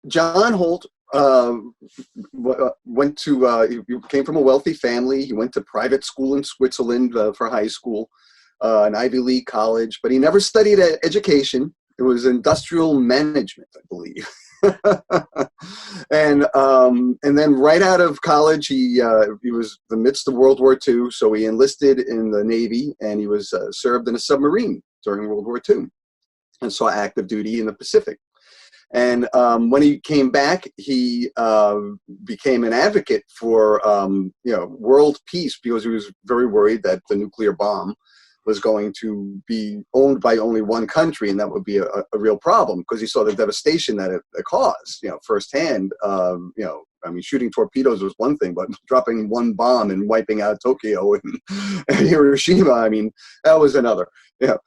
John Holt went to, he came from a wealthy family. He went to private school in Switzerland for high school, an Ivy League college, but he never studied education. It was industrial management, I believe. And then right out of college, he was the midst of World War II, so he enlisted in the Navy, and he was served in a submarine during World War II, and saw active duty in the Pacific. And when he came back, he became an advocate for world peace, because he was very worried that the nuclear bomb was going to be owned by only one country, and that would be a real problem, because he saw the devastation that it caused, firsthand. Shooting torpedoes was one thing, but dropping one bomb and wiping out Tokyo and Hiroshima, that was another.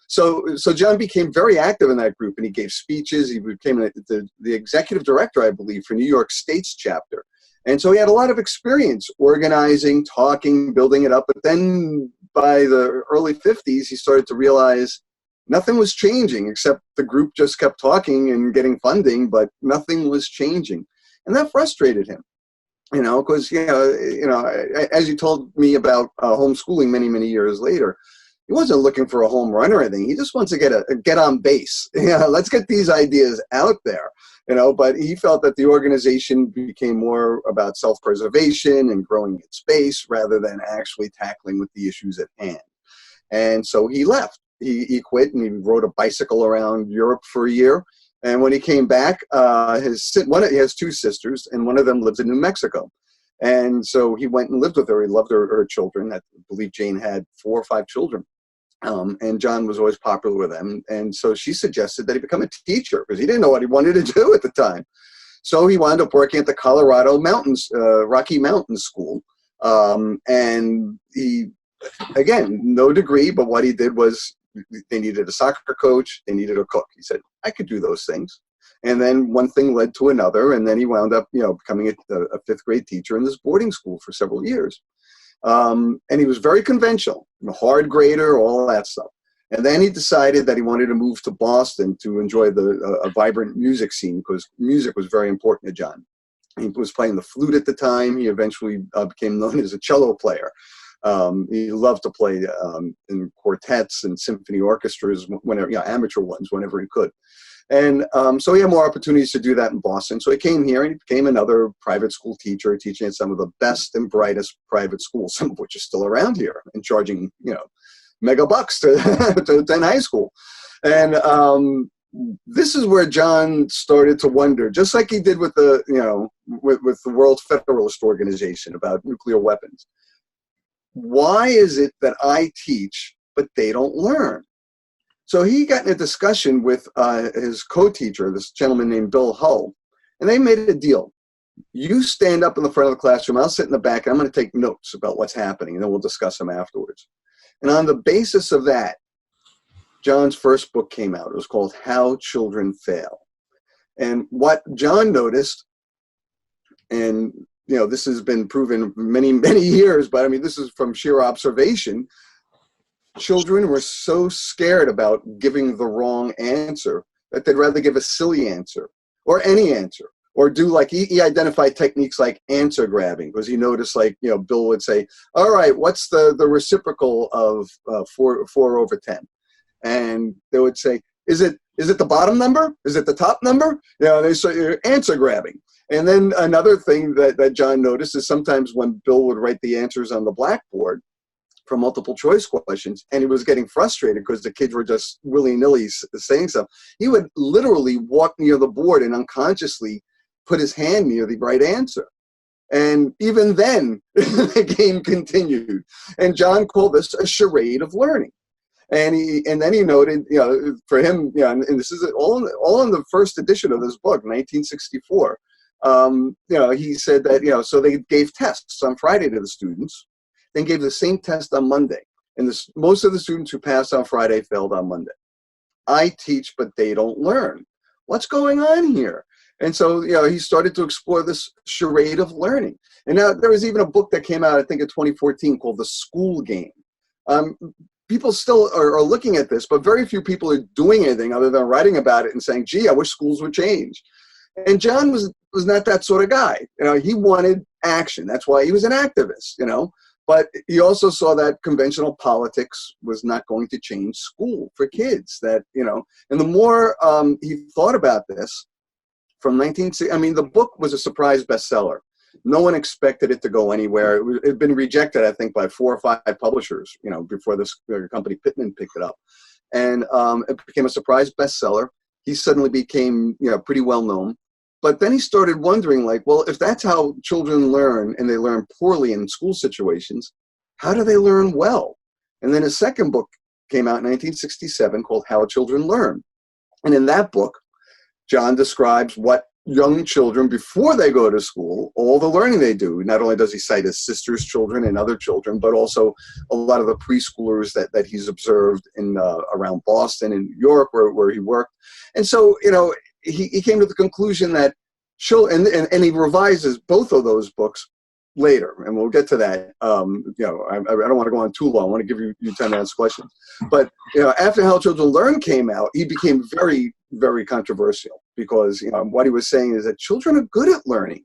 So John became very active in that group, and he gave speeches. He became the executive director, I believe, for New York State's chapter. And so he had a lot of experience organizing, talking, building it up. But then by the early 50s, he started to realize nothing was changing, except the group just kept talking and getting funding, but nothing was changing. And that frustrated him, because, as you told me about homeschooling many, many years later, he wasn't looking for a home run or anything. He just wants to get on base. Let's get these ideas out there. But he felt that the organization became more about self-preservation and growing its base rather than actually tackling with the issues at hand. And so he left. He quit, and he rode a bicycle around Europe for a year. And when he came back, he has two sisters, and one of them lives in New Mexico. And so he went and lived with her. He loved her children. I believe Jane had 4 or 5 children. And John was always popular with them. And so she suggested that he become a teacher, because he didn't know what he wanted to do at the time. So he wound up working at the Colorado Mountains, Rocky Mountain School. And he, again, no degree, but what he did was they needed a soccer coach, they needed a cook. He said, I could do those things. And then one thing led to another. And then he wound up, becoming a 5th grade teacher in this boarding school for several years. And he was very conventional, a hard grader, all that stuff. And then he decided that he wanted to move to Boston to enjoy a vibrant music scene, because music was very important to John. He was playing the flute at the time. He eventually became known as a cello player. He loved to play in quartets and symphony orchestras, whenever, amateur ones, whenever he could. And so he had more opportunities to do that in Boston. So he came here, and he became another private school teacher, teaching at some of the best and brightest private schools, some of which are still around here, and charging, mega bucks to attend high school. And this is where John started to wonder, just like he did with the World Federalist Organization about nuclear weapons. Why is it that I teach, but they don't learn? So he got in a discussion with his co-teacher, this gentleman named Bill Hull, and they made a deal. You stand up in the front of the classroom, I'll sit in the back, and I'm going to take notes about what's happening, and then we'll discuss them afterwards. And on the basis of that, John's first book came out. It was called How Children Fail. And what John noticed, and this has been proven many, many years, but this is from sheer observation, children were so scared about giving the wrong answer that they'd rather give a silly answer or any answer, or do like he identified techniques like answer grabbing, because he noticed, Bill would say, all right, what's the reciprocal of 4 over 10? And they would say, is it the bottom number? Is it the top number? They say answer grabbing. And then another thing that John noticed is sometimes when Bill would write the answers on the blackboard for multiple choice questions, and he was getting frustrated because the kids were just willy-nilly saying stuff, he would literally walk near the board and unconsciously put his hand near the right answer. And even then, the game continued. And John called this a charade of learning. And then he noted, for him, and this is all in the first edition of this book, 1964. He said that, so they gave tests on Friday to the students, then gave the same test on Monday. And most of the students who passed on Friday failed on Monday. I teach, but they don't learn. What's going on here? And so, he started to explore this charade of learning. And now there was even a book that came out, I think in 2014, called The School Game. People still are looking at this, but very few people are doing anything other than writing about it and saying, gee, I wish schools would change. And John was not that sort of guy. You know, he wanted action. That's why he was an activist, you know. But he also saw that conventional politics was not going to change school for kids. That, you know, and the more he thought about this, from 1960, I mean, the book was a surprise bestseller. No one expected it to go anywhere. It had been rejected, I think, by 4 or 5 publishers, you know, before this company Pittman picked it up. And it became a surprise bestseller. He suddenly became, you know, pretty well known. But then he started wondering, like, well, if that's how children learn, and they learn poorly in school situations, how do they learn well? And then his second book came out in 1967 called How Children Learn. And in that book, John describes what young children, before they go to school, all the learning they do. Not only does he cite his sister's children and other children, but also a lot of the preschoolers that he's observed in around Boston and New York, where he worked. And so, you know, he came to the conclusion that and he revises both of those books later, and we'll get to that. You know, I don't want to go on too long. I want to give you time to ask questions. But, you know, after How Children Learn came out, he became very, very controversial, because, you know, what he was saying is that children are good at learning.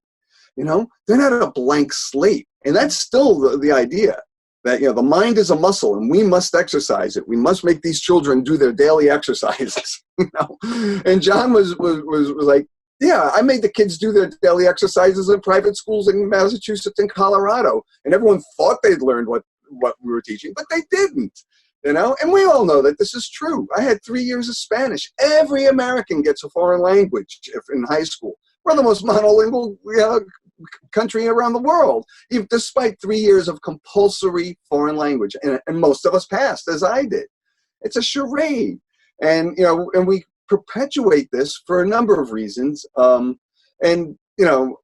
You know, they're not a blank slate. And that's still the idea that, you know, the mind is a muscle and we must exercise it. We must make these children do their daily exercises. You know, and John was like, yeah, I made the kids do their daily exercises in private schools in Massachusetts and Colorado, and everyone thought they'd learned what we were teaching, but they didn't. You know, and we all know that this is true. I had 3 years of Spanish. Every American gets a foreign language in high school. We're the most monolingual, you know, country around the world, even despite 3 years of compulsory foreign language, and most of us passed, as I did. It's a charade, and, you know, and we perpetuate this for a number of reasons. And, you know,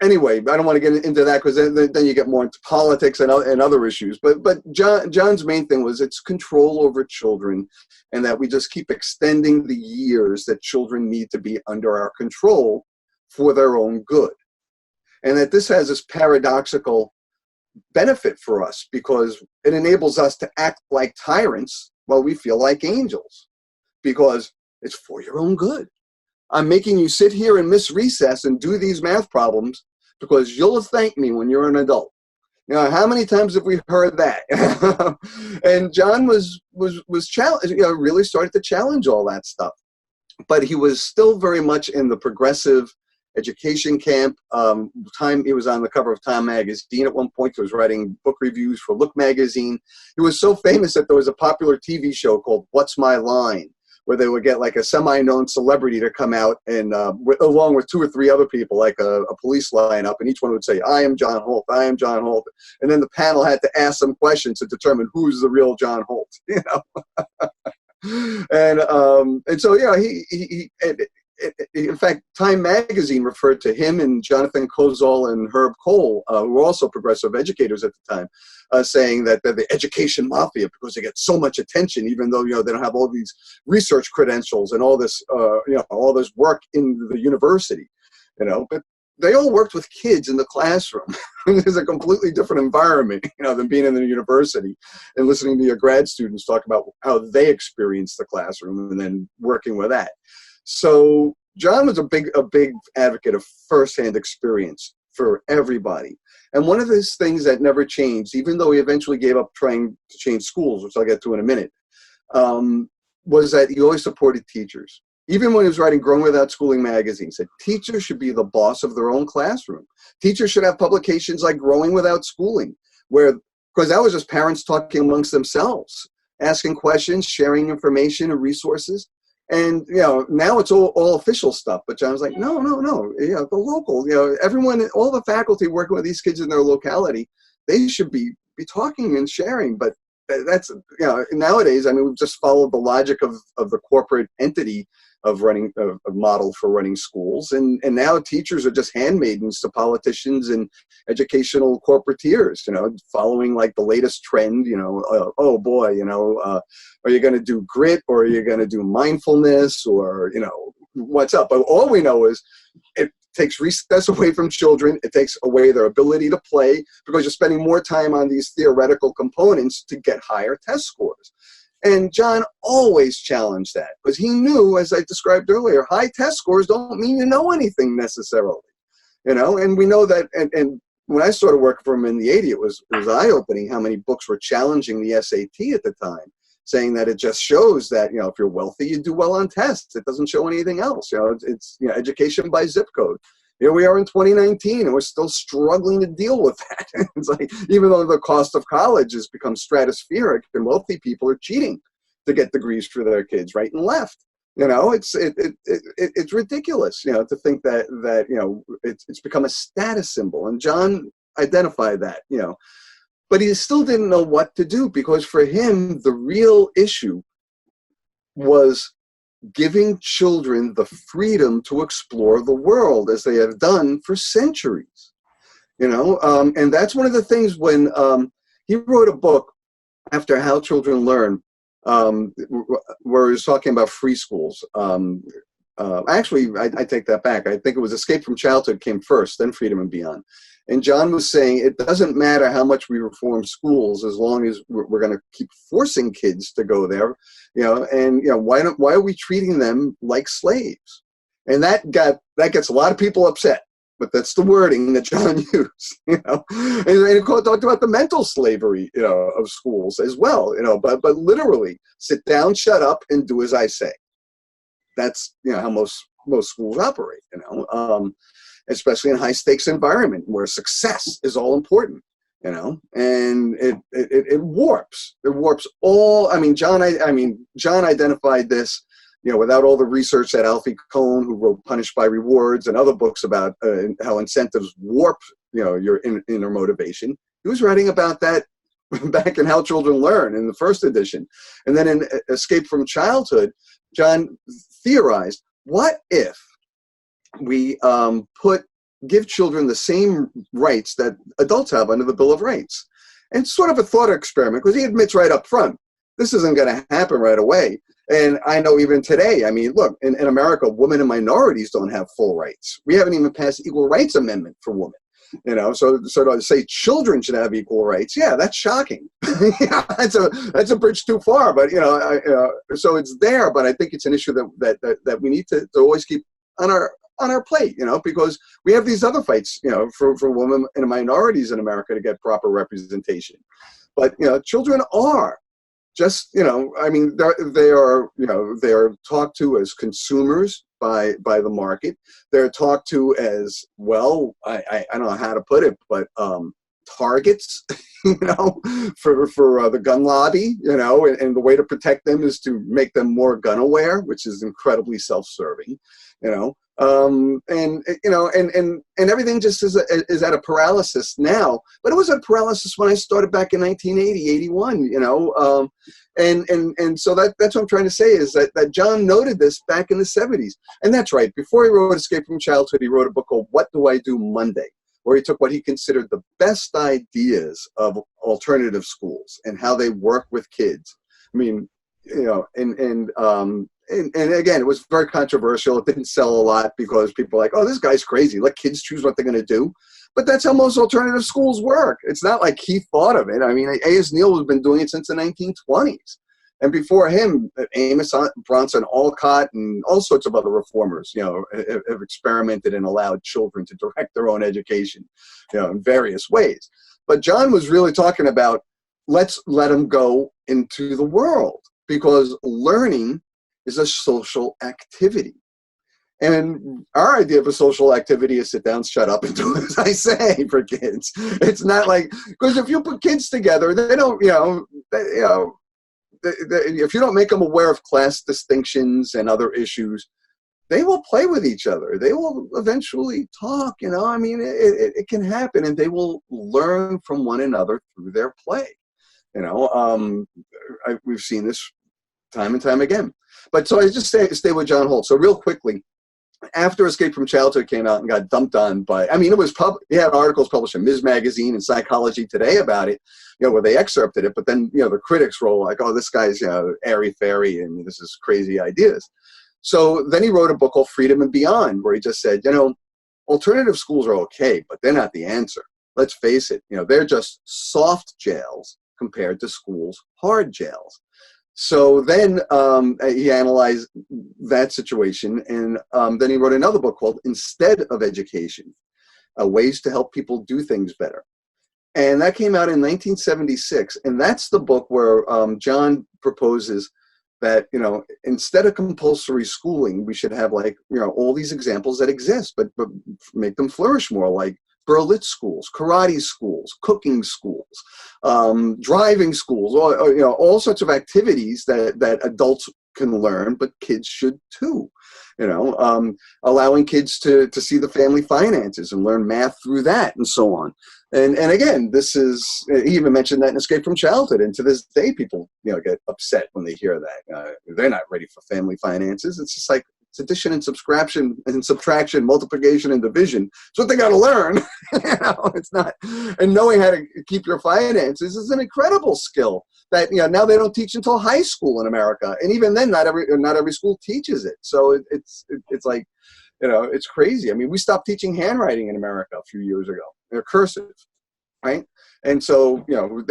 anyway, I don't want to get into that, because then you get more into politics and other issues. But John's main thing was it's control over children, and that we just keep extending the years that children need to be under our control for their own good. And that this has this paradoxical benefit for us, because it enables us to act like tyrants while we feel like angels, because it's for your own good. I'm making you sit here and miss recess and do these math problems because you'll thank me when you're an adult. You know, how many times have we heard that? And John was challenged, you know, really started to challenge all that stuff. But he was still very much in the progressive education camp. He was on the cover of Time magazine at one point. He was writing book reviews for Look magazine. He was so famous that there was a popular TV show called What's My Line, where they would get like a semi-known celebrity to come out and along with 2 or 3 other people, like a police lineup, and each one would say, "I am John Holt, I am John Holt," and then the panel had to ask some questions to determine who's the real John Holt, you know. And so, yeah, in fact, Time magazine referred to him and Jonathan Kozol and Herb Cole, who were also progressive educators at the time, saying that they're the education mafia because they get so much attention, even though, you know, they don't have all these research credentials and all this, you know, all this work in the university, you know. But they all worked with kids in the classroom. There's a completely different environment, you know, than being in the university and listening to your grad students talk about how they experienced the classroom and then working with that. So John was a big advocate of firsthand experience for everybody. And one of his things that never changed, even though he eventually gave up trying to change schools, which I'll get to in a minute, was that he always supported teachers. Even when he was writing Growing Without Schooling magazine, he said teachers should be the boss of their own classroom. Teachers should have publications like Growing Without Schooling, because that was just parents talking amongst themselves, asking questions, sharing information and resources. And, you know, now it's all official stuff. But John was like, no. You know, the local, you know, everyone, all the faculty working with these kids in their locality, they should be talking and sharing. But that's, you know, nowadays, I mean, we've just followed the logic of the corporate entity of running a model for running schools. And now teachers are just handmaidens to politicians and educational corporateers, you know, following like the latest trend, you know, oh boy, you know, are you going to do grit, or are you going to do mindfulness, or, you know, what's up? But all we know is it takes recess away from children. It takes away their ability to play, because you're spending more time on these theoretical components to get higher test scores. And John always challenged that because he knew, as I described earlier, high test scores don't mean you know anything necessarily, and we know that, and when I started working for him in the 80s, it was eye-opening how many books were challenging the SAT at the time, saying that it just shows that, if you're wealthy, you do well on tests. It doesn't show anything else. It's education by zip code. Here we are in 2019, and we're still struggling to deal with that. It's like, even though the cost of college has become stratospheric, and wealthy people are cheating to get degrees for their kids right and left. It's ridiculous, to think that it's become a status symbol. And John identified that, but he still didn't know what to do, because for him, the real issue was giving children the freedom to explore the world as they have done for centuries, and that's one of the things when he wrote a book after How Children Learn, where he was talking about free schools. Actually, I take that back. I think it was Escape from Childhood came first, then Freedom and Beyond. And John was saying it doesn't matter how much we reform schools as long as we're going to keep forcing kids to go there, why are we treating them like slaves? And that gets a lot of people upset, but that's the wording that John used, and he talked about the mental slavery, of schools as well, but literally sit down, shut up, and do as I say. That's, how most schools operate, especially in high stakes environment where success is all important, and it warps all. John identified this, without all the research that Alfie Kohn, who wrote Punished by Rewards and other books about how incentives warp, your inner motivation. He was writing about that back in How Children Learn in the first edition. And then in Escape from Childhood, John theorized, what if we give children the same rights that adults have under the Bill of Rights? And sort of a thought experiment, because he admits right up front, this isn't going to happen right away. And I know even today, look, in America, women and minorities don't have full rights. We haven't even passed Equal Rights Amendment for women. So to say children should have equal rights, yeah, that's shocking. That's a bridge too far. But so it's there. But I think it's an issue that we need to always keep on our plate, because we have these other fights, for women and minorities in America to get proper representation. But children are just, they are talked to as consumers by the market. They're talked to as, well, I don't know how to put it, but targets, for the gun lobby, and the way to protect them is to make them more gun aware, which is incredibly self-serving, and everything just is at a paralysis now. But it was a paralysis when I started back in 1980, 81, and so that's what I'm trying to say is that John noted this back in the 70s. And that's right. Before he wrote Escape from Childhood, he wrote a book called What Do I Do Monday, where he took what he considered the best ideas of alternative schools and how they work with kids. And again, it was very controversial. It didn't sell a lot because people were like, oh, this guy's crazy. Let kids choose what they're going to do. But that's how most alternative schools work. It's not like he thought of it. A.S. Neal has been doing it since the 1920s. And before him, Amos Bronson Alcott and all sorts of other reformers, have experimented and allowed children to direct their own education, in various ways. But John was really talking about, let's let them go into the world, because learning is a social activity. And our idea of a social activity is sit down, shut up, and do as I say for kids. It's not like, because if you put kids together, they don't, if you don't make them aware of class distinctions and other issues, they will play with each other. They will eventually talk, it can happen, and they will learn from one another through their play. We've seen this time and time again. But so I just stay with John Holt. So real quickly, after Escape from Childhood came out and got dumped on by, it was he had articles published in Ms. Magazine and Psychology Today about it, where they excerpted it, but then, the critics were all like, oh, this guy's, airy-fairy, and this is crazy ideas. So then he wrote a book called Freedom and Beyond, where he just said, alternative schools are okay, but they're not the answer. Let's face it, they're just soft jails compared to schools' hard jails. So then he analyzed that situation, and then he wrote another book called Instead of Education, Ways to Help People Do Things Better. And that came out in 1976. And that's the book where John proposes that, instead of compulsory schooling, we should have all these examples that exist, but make them flourish more, like Berlitz schools, karate schools, cooking schools, driving schools, all sorts of activities that adults can learn, but kids should too. Allowing kids to see the family finances and learn math through that and so on. And again, he even mentioned that in Escape from Childhood. And to this day, people, get upset when they hear that. They're not ready for family finances. It's just like, it's addition and subtraction, multiplication and division. It's what they got to learn. It's not. And knowing how to keep your finances is an incredible skill that, now they don't teach until high school in America. And even then, not every school teaches it. So it's like, it's crazy. I mean, we stopped teaching handwriting in America a few years ago. They're cursive, right? And so,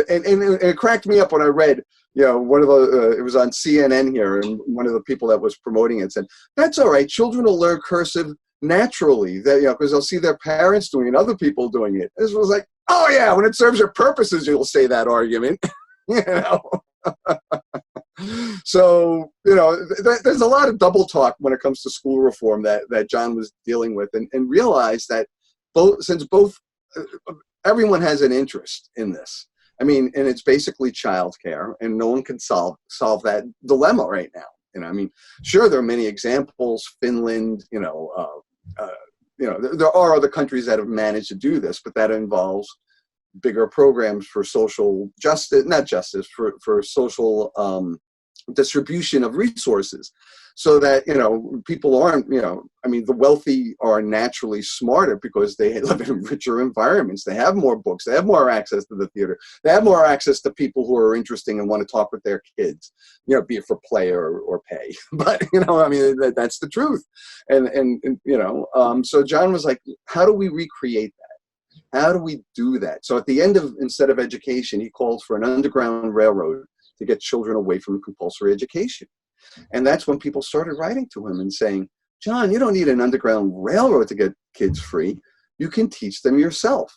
and it cracked me up when I read, one of the, it was on CNN here, and one of the people that was promoting it said, that's all right, children will learn cursive naturally, because they'll see their parents doing it and other people doing it. This was like, oh yeah, when it serves your purposes, you'll say that argument, So, there's a lot of double talk when it comes to school reform that John was dealing with, and realized that everyone has an interest in this. I mean, and it's basically childcare, and no one can solve that dilemma right now. I mean, sure, there are many examples. Finland, there are other countries that have managed to do this, but that involves bigger programs for social justice, not justice, for social distribution of resources, so that people aren't, I mean, the wealthy are naturally smarter because they live in richer environments. They have more books, they have more access to the theater, they have more access to people who are interesting and want to talk with their kids, be it for play or pay. But I mean, that's the truth. And so John was like, how do we recreate that? How do we do that? So at the end of Instead of Education, he called for an underground railroad to get children away from compulsory education. And that's when people started writing to him and saying, John, you don't need an underground railroad to get kids free. You can teach them yourself.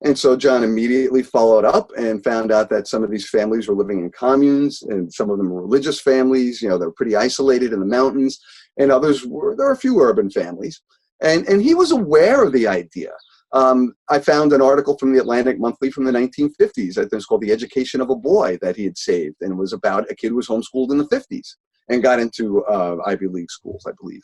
And so John immediately followed up and found out that some of these families were living in communes, and some of them were religious families. They're pretty isolated in the mountains, and there are a few urban families. And he was aware of the idea. I found an article from the Atlantic Monthly from the 1950s. I think it's called The Education of a Boy, that he had saved. And it was about a kid who was homeschooled in the 50s and got into Ivy League schools, I believe.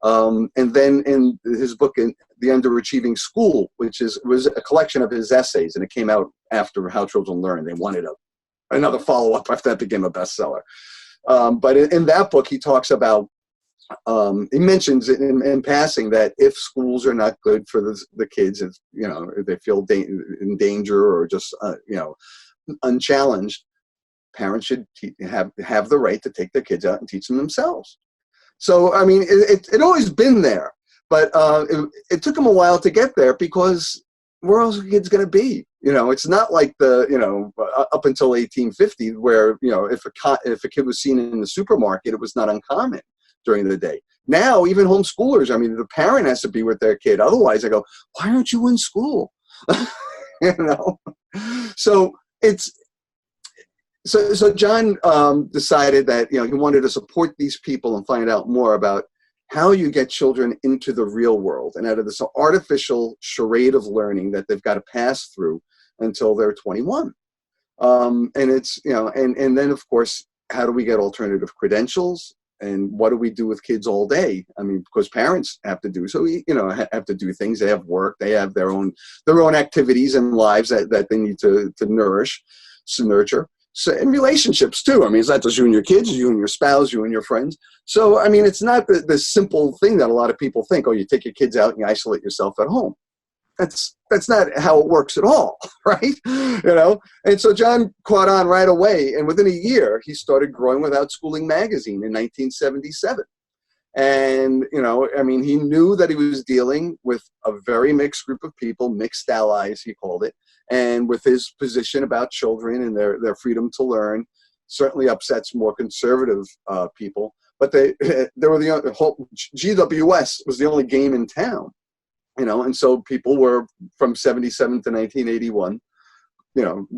And then in his book, The Underachieving School, which was a collection of his essays, and it came out after How Children Learn. They wanted another follow-up after that became a bestseller. But in that book, he talks about, he mentions in passing that if schools are not good for the kids, if they feel in danger or just unchallenged, parents should have the right to take their kids out and teach them themselves. So I mean, it always been there, but it took them a while to get there, because where else are kids going to be? It's not like up until 1850, where if a kid was seen in the supermarket, it was not uncommon during the day. Now, even homeschoolers, I mean, the parent has to be with their kid. Otherwise, I go, why aren't you in school? So So John decided that he wanted to support these people and find out more about how you get children into the real world and out of this artificial charade of learning that they've got to pass through until they're 21. And it's and then of course, how do we get alternative credentials? And what do we do with kids all day? I mean, because parents have to do so, have to do things. They have work. They have their own activities and lives that they need to nurture. So, and relationships too. I mean, it's not just you and your kids, you and your spouse, you and your friends. So, I mean, it's not the simple thing that a lot of people think. Oh, you take your kids out and you isolate yourself at home. That's not how it works at all, right? And so John caught on right away, and within a year, he started Growing Without Schooling magazine in 1977. And, I mean, he knew that he was dealing with a very mixed group of people, mixed allies, he called it, and with his position about children and their freedom to learn. certainly upsets more conservative people. But they were the whole GWS was the only game in town, and so people were from 77 to 1981,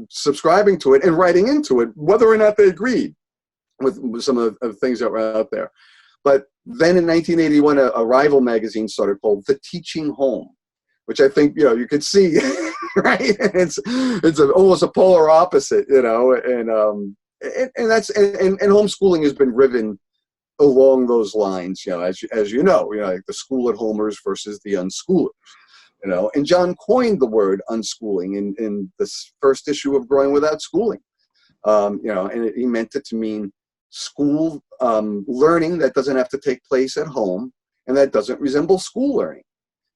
subscribing to it and writing into it, whether or not they agreed with some of the things that were out there. But then in 1981, a rival magazine started called The Teaching Home, which I think, you could see, right? It's almost a polar opposite, and homeschooling has been driven along those lines, as you know, like the school at homers versus the unschoolers, and John coined the word unschooling in this first issue of Growing Without Schooling, and he meant it to mean school learning that doesn't have to take place at home and that doesn't resemble school learning.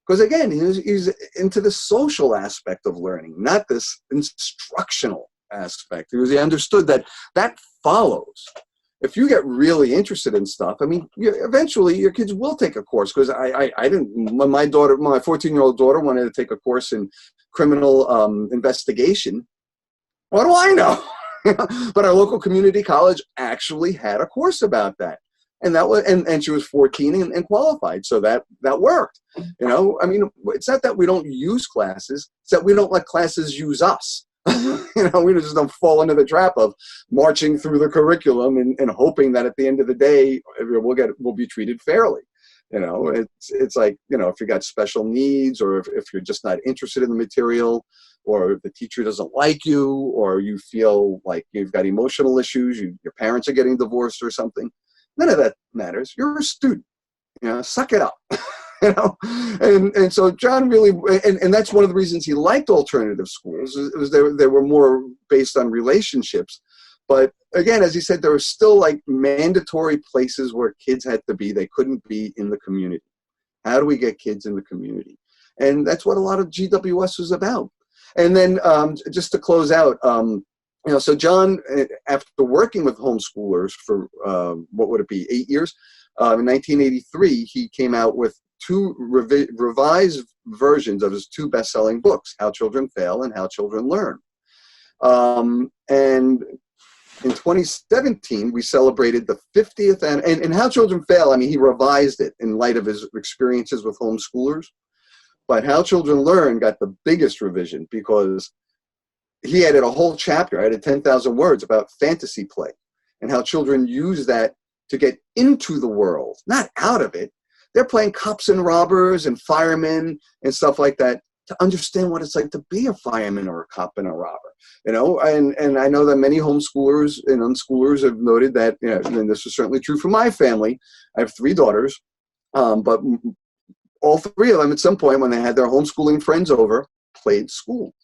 Because again, he's into the social aspect of learning, not this instructional aspect. Because he understood that follows. If you get really interested in stuff, I mean, eventually your kids will take a course. Because I didn't, when my 14-year-old daughter wanted to take a course in criminal investigation, what do I know? But our local community college actually had a course about that. And that was, and she was 14 and qualified, so that worked. I mean, it's not that we don't use classes; it's that we don't let classes use us. We just don't fall into the trap of marching through the curriculum and hoping that at the end of the day we'll be treated fairly. It's like, if you got special needs, or if you're just not interested in the material, or if the teacher doesn't like you, or you feel like you've got emotional issues, your parents are getting divorced or something. None of that matters. You're a student. Suck it up. And so John really, and that's one of the reasons he liked alternative schools, is they were more based on relationships. But again, as he said, there were still like mandatory places where kids had to be. They couldn't be in the community. How do we get kids in the community? And that's what a lot of GWS was about. And then just to close out, so John, after working with homeschoolers for, what would it be, 8 years, in 1983, he came out with two revised versions of his two best-selling books, How Children Fail and How Children Learn. And in 2017, we celebrated the 50th, and How Children Fail, I mean, he revised it in light of his experiences with homeschoolers. But How Children Learn got the biggest revision because he added a whole chapter, added 10,000 words about fantasy play and how children use that to get into the world, not out of it. They're playing cops and robbers and firemen and stuff like that to understand what it's like to be a fireman or a cop and a robber, and I know that many homeschoolers and unschoolers have noted that, and this is certainly true for my family. I have 3 daughters, but all 3 of them at some point when they had their homeschooling friends over played school.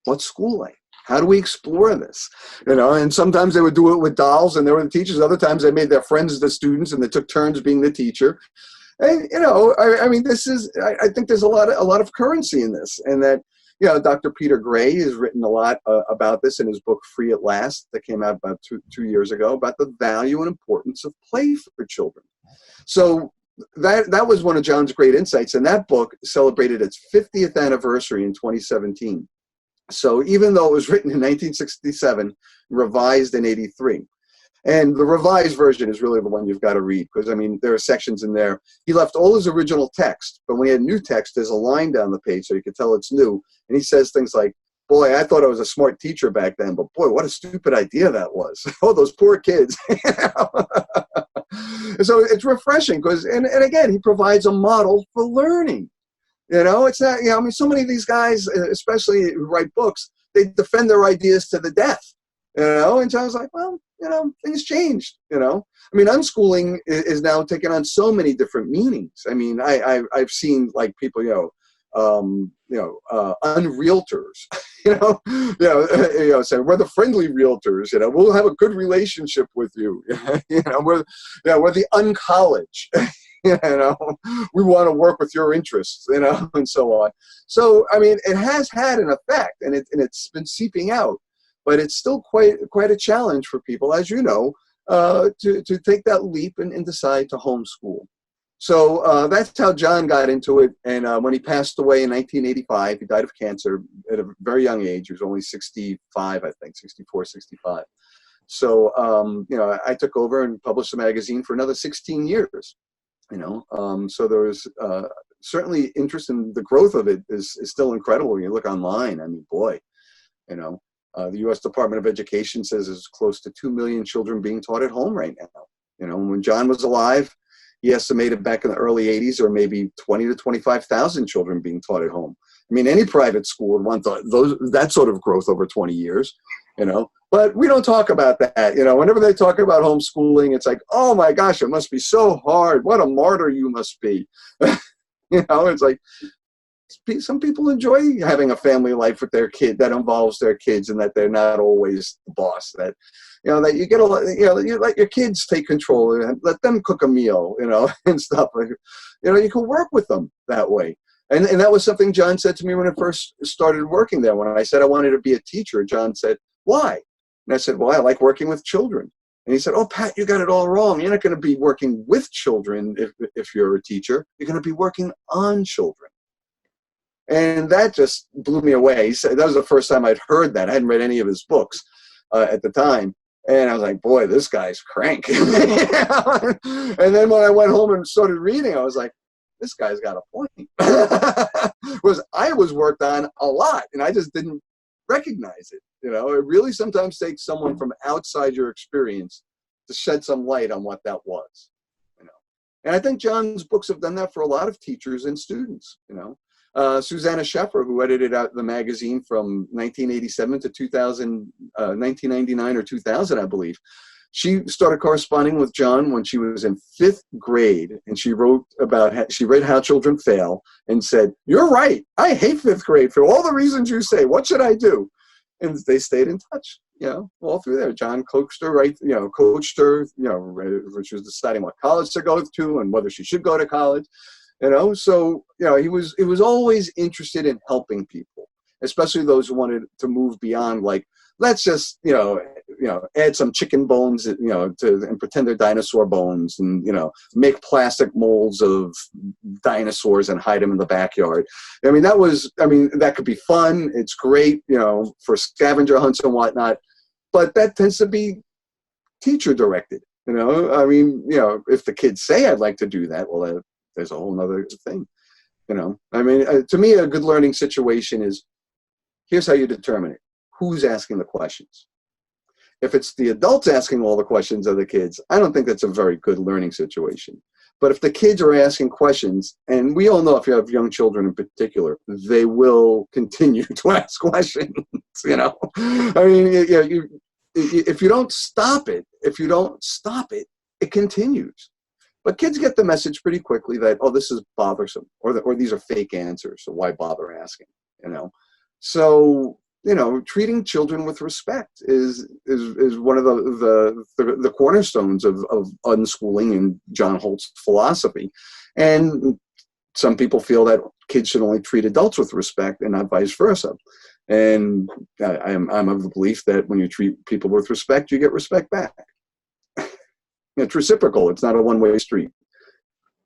What's school like? How do we explore this? And sometimes they would do it with dolls and they were the teachers. Other times they made their friends the students and they took turns being the teacher. And, I mean, I think there's a lot of currency in this, and that, Dr. Peter Gray has written a lot about this in his book, Free at Last, that came out about two years ago, about the value and importance of play for children. So that was one of John's great insights. And that book celebrated its 50th anniversary in 2017. So even though it was written in 1967, revised in 83. And the revised version is really the one you've got to read, because, I mean, there are sections in there. He left all his original text, but when he had new text, there's a line down the page so you can tell it's new. And he says things like, boy, I thought I was a smart teacher back then, but boy, what a stupid idea that was. Oh, those poor kids. So it's refreshing because, and again, he provides a model for learning. It's not, I mean, so many of these guys, especially who write books, they defend their ideas to the death, and so I was like, well, things changed, I mean, unschooling is now taking on so many different meanings. I mean, I've seen like people, unrealtors, say we're the friendly realtors, we'll have a good relationship with you, we're the uncollege. We want to work with your interests, and so on. So, I mean, it has had an effect, and it's been seeping out, but it's still quite a challenge for people, as you know, to take that leap and decide to homeschool. So that's how John got into it. And when he passed away in 1985, he died of cancer at a very young age. He was only 65, I think, 64, 65. So, you know, I took over and published the magazine for another 16 years, you know. So there was certainly interest, in the growth of it is still incredible. When you look online, I mean, boy, you know, the U.S. Department of Education says there's close to 2 million children being taught at home right now. You know, when John was alive, he estimated back in the early 80s, or maybe 20 to 25,000 children being taught at home. I mean, any private school would want that sort of growth over 20 years, you know. But we don't talk about that. You know, whenever they talk about homeschooling, it's like, oh my gosh, it must be so hard. What a martyr you must be. You know, it's like, some people enjoy having a family life with their kid that involves their kids, and that they're not always the boss. That, you know, that you get you know, you let your kids take control and let them cook a meal, you know, and stuff. You know, you can work with them that way. And that was something John said to me when I first started working there. When I said I wanted to be a teacher, John said, why? And I said, well, I like working with children. And he said, oh, Pat, you got it all wrong. You're not going to be working with children if you're a teacher. You're going to be working on children. And that just blew me away. He said, that was the first time I'd heard that. I hadn't read any of his books at the time. And I was like, boy, this guy's crank. And then when I went home and started reading, I was like, this guy's got a point. I was worked on a lot, and I just didn't recognize it. You know, it really sometimes takes someone from outside your experience to shed some light on what that was. You know, and I think John's books have done that for a lot of teachers and students. You know, Susanna Sheffer, who edited out the magazine from 1987 to 2000, 1999 or 2000, I believe. She started corresponding with John when she was in 5th grade, and she wrote about she read How Children Fail and said, "You're right. I hate 5th grade for all the reasons you say. What should I do?" And they stayed in touch, you know, all through there. John coached her, coached her, you know, when she was deciding what college to go to and whether she should go to college, you know. So, you know, he was always interested in helping people, especially those who wanted to move beyond, like, let's just, you know, add some chicken bones, you know, and pretend they're dinosaur bones, and, you know, make plastic molds of dinosaurs and hide them in the backyard. I mean, that could be fun. It's great, you know, for scavenger hunts and whatnot, but that tends to be teacher directed, you know. I mean, you know, if the kids say, I'd like to do that, well, there's a whole nother thing, you know. I mean, to me, a good learning situation is, here's how you determine it. Who's asking the questions? If it's the adults asking all the questions of the kids, I don't think that's a very good learning situation. But if the kids are asking questions, and we all know if you have young children in particular, they will continue to ask questions, you know. I mean, if you don't stop it, it continues. But kids get the message pretty quickly that, oh, this is bothersome, or these are fake answers, so why bother asking, you know. So, you know, treating children with respect is one of the cornerstones of unschooling and John Holt's philosophy. And some people feel that kids should only treat adults with respect and not vice versa. And I'm of the belief that when you treat people with respect, you get respect back. It's reciprocal. It's not a one-way street.